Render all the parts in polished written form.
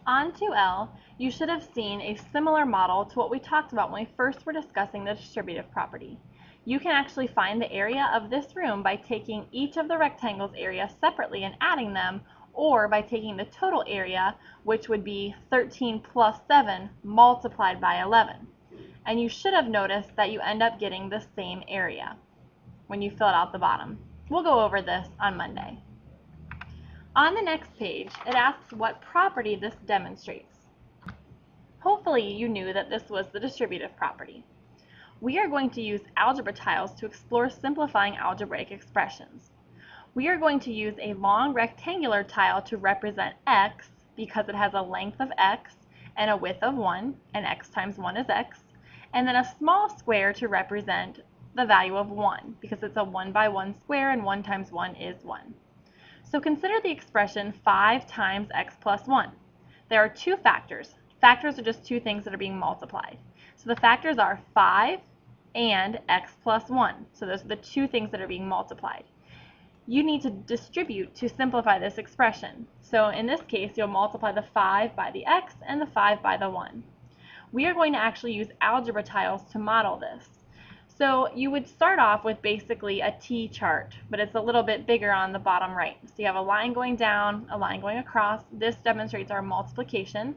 On 2L, you should have seen a similar model to what we talked about when we first were discussing the distributive property. You can actually find the area of this room by taking each of the rectangles' area separately and adding them, or by taking the total area, which would be 13 plus 7 multiplied by 11. And you should have noticed that you end up getting the same area when you fill it out the bottom. We'll go over this on Monday. On the next page, it asks what property this demonstrates. Hopefully you knew that this was the distributive property. We are going to use algebra tiles to explore simplifying algebraic expressions. We are going to use a long rectangular tile to represent x because it has a length of x and a width of 1, and x times 1 is x, and then a small square to represent the value of 1 because it's a 1 by 1 square and 1 times 1 is 1. So consider the expression 5 times x plus 1. There are two factors. Factors are just two things that are being multiplied. So the factors are 5 and x plus 1. So those are the two things that are being multiplied. You need to distribute to simplify this expression. So in this case, you'll multiply the 5 by the x and the 5 by the 1. We are going to actually use algebra tiles to model this. So you would start off with basically a T-chart, but it's a little bit bigger on the bottom right. So you have a line going down, a line going across. This demonstrates our multiplication.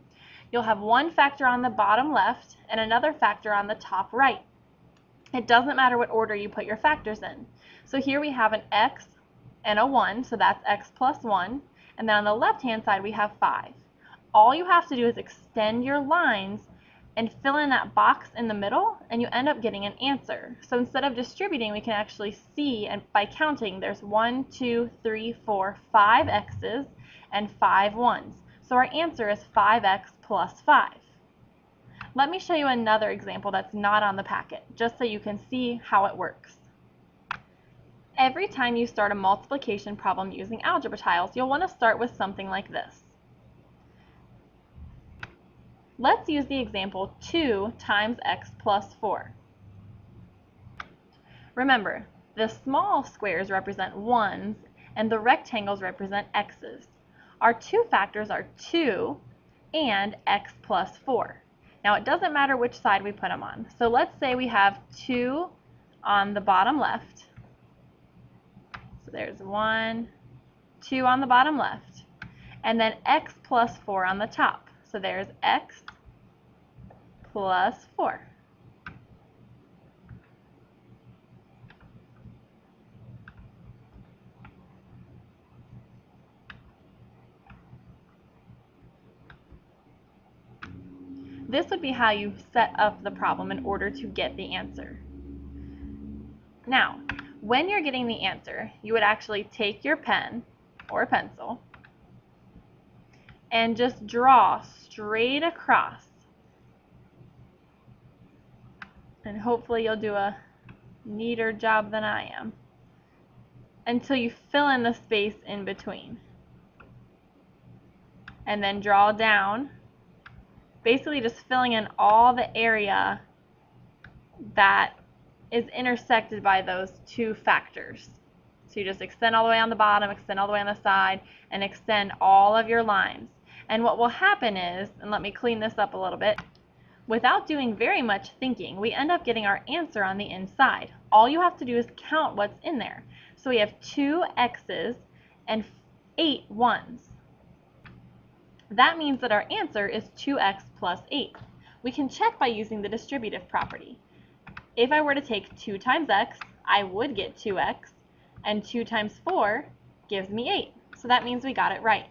You'll have one factor on the bottom left and another factor on the top right. It doesn't matter what order you put your factors in. So here we have an x and a 1, so that's x plus 1. And then on the left-hand side we have 5. All you have to do is extend your lines and fill in that box in the middle, and you end up getting an answer. So instead of distributing, we can actually see, and by counting, there's 1, 2, 3, 4, 5 x's and 5 1's. So our answer is 5x plus 5. Let me show you another example that's not on the packet, just so you can see how it works. Every time you start a multiplication problem using algebra tiles, you'll want to start with something like this. Let's use the example 2 times x plus 4. Remember, the small squares represent 1's and the rectangles represent x's. Our two factors are 2 and x plus 4. Now it doesn't matter which side we put them on. So let's say we have 2 on the bottom left. So there's 1, 2 on the bottom left. And then x plus 4 on the top. So there's x plus 4. This would be how you set up the problem in order to get the answer. Now, when you're getting the answer, you would actually take your pen or pencil and just draw straight across. And hopefully you'll do a neater job than I am until you fill in the space in between. And then draw down, basically just filling in all the area that is intersected by those two factors. So you just extend all the way on the bottom, extend all the way on the side, and extend all of your lines. And what will happen is, and let me clean this up a little bit, without doing very much thinking, we end up getting our answer on the inside. All you have to do is count what's in there. So we have 2 x's and 8 1's. That means that our answer is 2x plus 8. We can check by using the distributive property. If I were to take 2 times x, I would get 2x, and 2 times 4 gives me 8. So that means we got it right.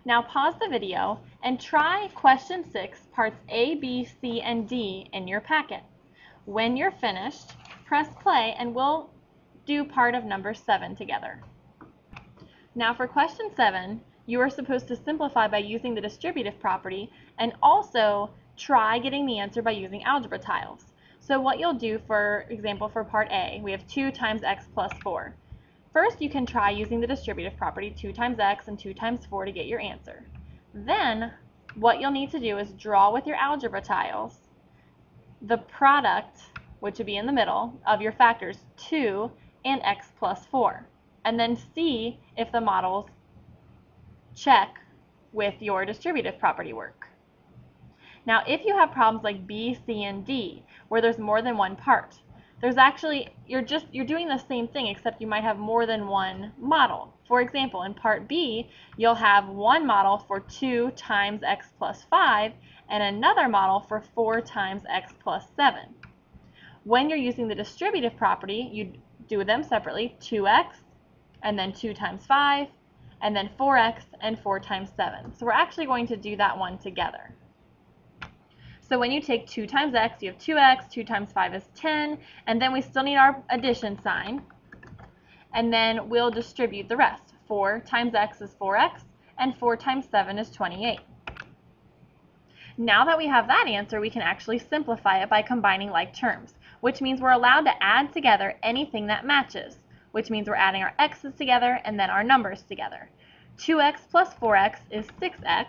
Now pause the video and try question 6, parts A, B, C, and D in your packet. When you're finished, press play and we'll do part of number 7 together. Now for question 7, you are supposed to simplify by using the distributive property and also try getting the answer by using algebra tiles. So what you'll do, for example, for part A, we have 2 times x plus 4. First, you can try using the distributive property, 2 times x and 2 times 4 to get your answer. Then, what you'll need to do is draw with your algebra tiles the product, which would be in the middle, of your factors 2 and x plus 4. And then see if the models check with your distributive property work. Now, if you have problems like B, C, and D, where there's more than one part, there's actually, you're doing the same thing, except you might have more than one model. For example, in part B, you'll have one model for 2 times x plus 5 and another model for 4 times x plus 7. When you're using the distributive property, you do them separately, 2x, and then 2 times 5, and then 4x and 4 times 7. So we're actually going to do that one together. So when you take 2 times x, you have 2x, 2 times 5 is 10, and then we still need our addition sign, and then we'll distribute the rest. 4 times x is 4x, and 4 times 7 is 28. Now that we have that answer, we can actually simplify it by combining like terms, which means we're allowed to add together anything that matches, which means we're adding our x's together and then our numbers together. 2x plus 4x is 6x,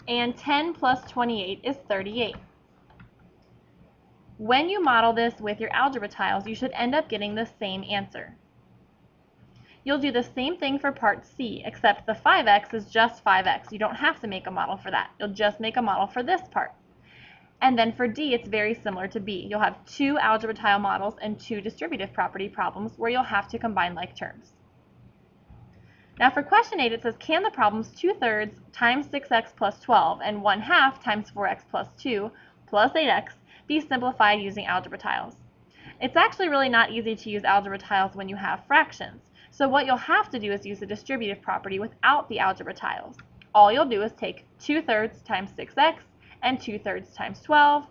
and 10 plus 28 is 38. When you model this with your algebra tiles, you should end up getting the same answer. You'll do the same thing for part C, except the 5x is just 5x. You don't have to make a model for that. You'll just make a model for this part. And then for D, it's very similar to B. You'll have 2 algebra tile models and 2 distributive property problems where you'll have to combine like terms. Now for question 8, it says, can the problems 2/3 times 6x plus 12 and 1/2 times 4x plus 2 plus 8x be simplified using algebra tiles? It's actually really not easy to use algebra tiles when you have fractions. So what you'll have to do is use the distributive property without the algebra tiles. All you'll do is take 2/3 times 6x and 2/3 times 12,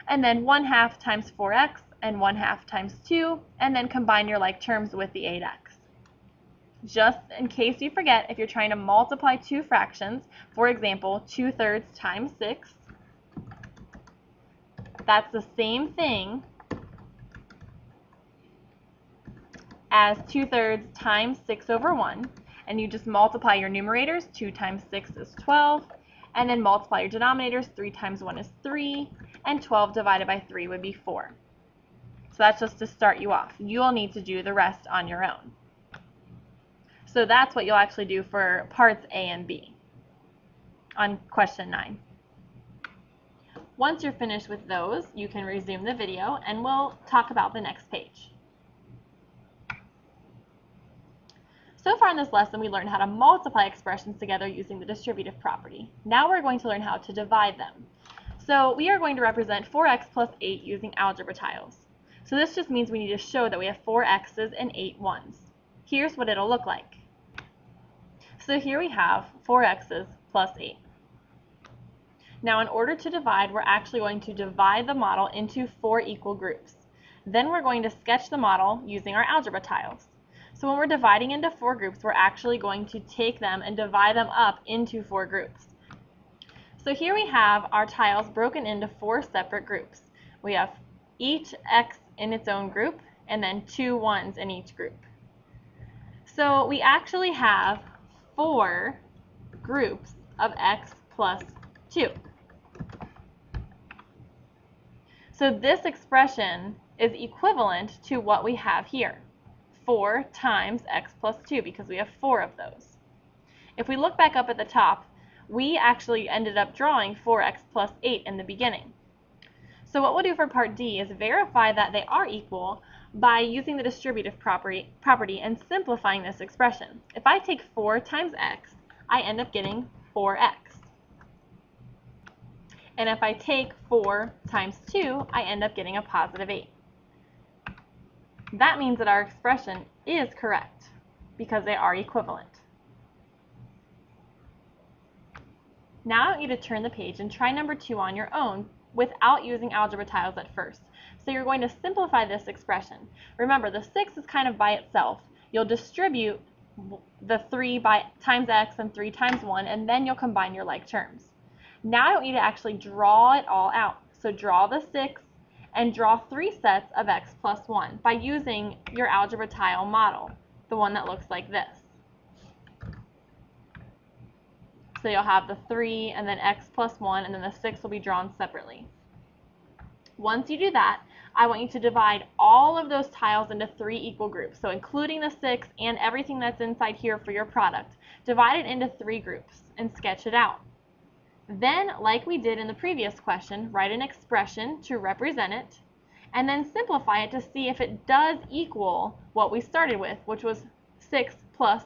and then 1/2 times 4x and 1/2 times 2, and then combine your like terms with the 8x. Just in case you forget, if you're trying to multiply two fractions, for example, 2/3 times 6, that's the same thing as 2/3 times 6 over 1, and you just multiply your numerators. 2 times 6 is 12, and then multiply your denominators. 3 times 1 is 3, and 12 divided by 3 would be 4. So that's just to start you off. You'll need to do the rest on your own. So that's what you'll actually do for parts A and B on question 9. Once you're finished with those, you can resume the video and we'll talk about the next page. So far in this lesson, we learned how to multiply expressions together using the distributive property. Now we're going to learn how to divide them. So we are going to represent 4x plus 8 using algebra tiles. So this just means we need to show that we have 4 x's and 8 1's. Here's what it'll look like. So here we have 4 x's plus 8. Now in order to divide, we're actually going to divide the model into 4 equal groups. Then we're going to sketch the model using our algebra tiles. So when we're dividing into 4 groups, we're actually going to take them and divide them up into 4 groups. So here we have our tiles broken into 4 separate groups. We have each x in its own group and then 2 1's in each group. So we actually have 4 groups of x plus 2. So this expression is equivalent to what we have here, 4 times x plus 2, because we have 4 of those. If we look back up at the top, we actually ended up drawing 4x plus 8 in the beginning. So what we'll do for part D is verify that they are equal by using the distributive property and simplifying this expression. If I take 4 times x, I end up getting 4x. And if I take 4 times 2, I end up getting a positive 8. That means that our expression is correct because they are equivalent. Now I want you to turn the page and try number 2 on your own without using algebra tiles at first. So you're going to simplify this expression. Remember, the 6 is kind of by itself. You'll distribute the 3 times x and 3 times 1, and then you'll combine your like terms. Now I want you to actually draw it all out. So draw the 6 and draw 3 sets of x plus 1 by using your algebra tile model, the one that looks like this. So you'll have the 3 and then x plus 1, and then the 6 will be drawn separately. Once you do that, I want you to divide all of those tiles into 3 equal groups. So including the 6 and everything that's inside here for your product. Divide it into 3 groups and sketch it out. Then, like we did in the previous question, write an expression to represent it, and then simplify it to see if it does equal what we started with, which was 6 plus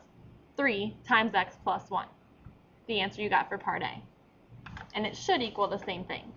3 times x plus 1. The answer you got for part A. And it should equal the same thing.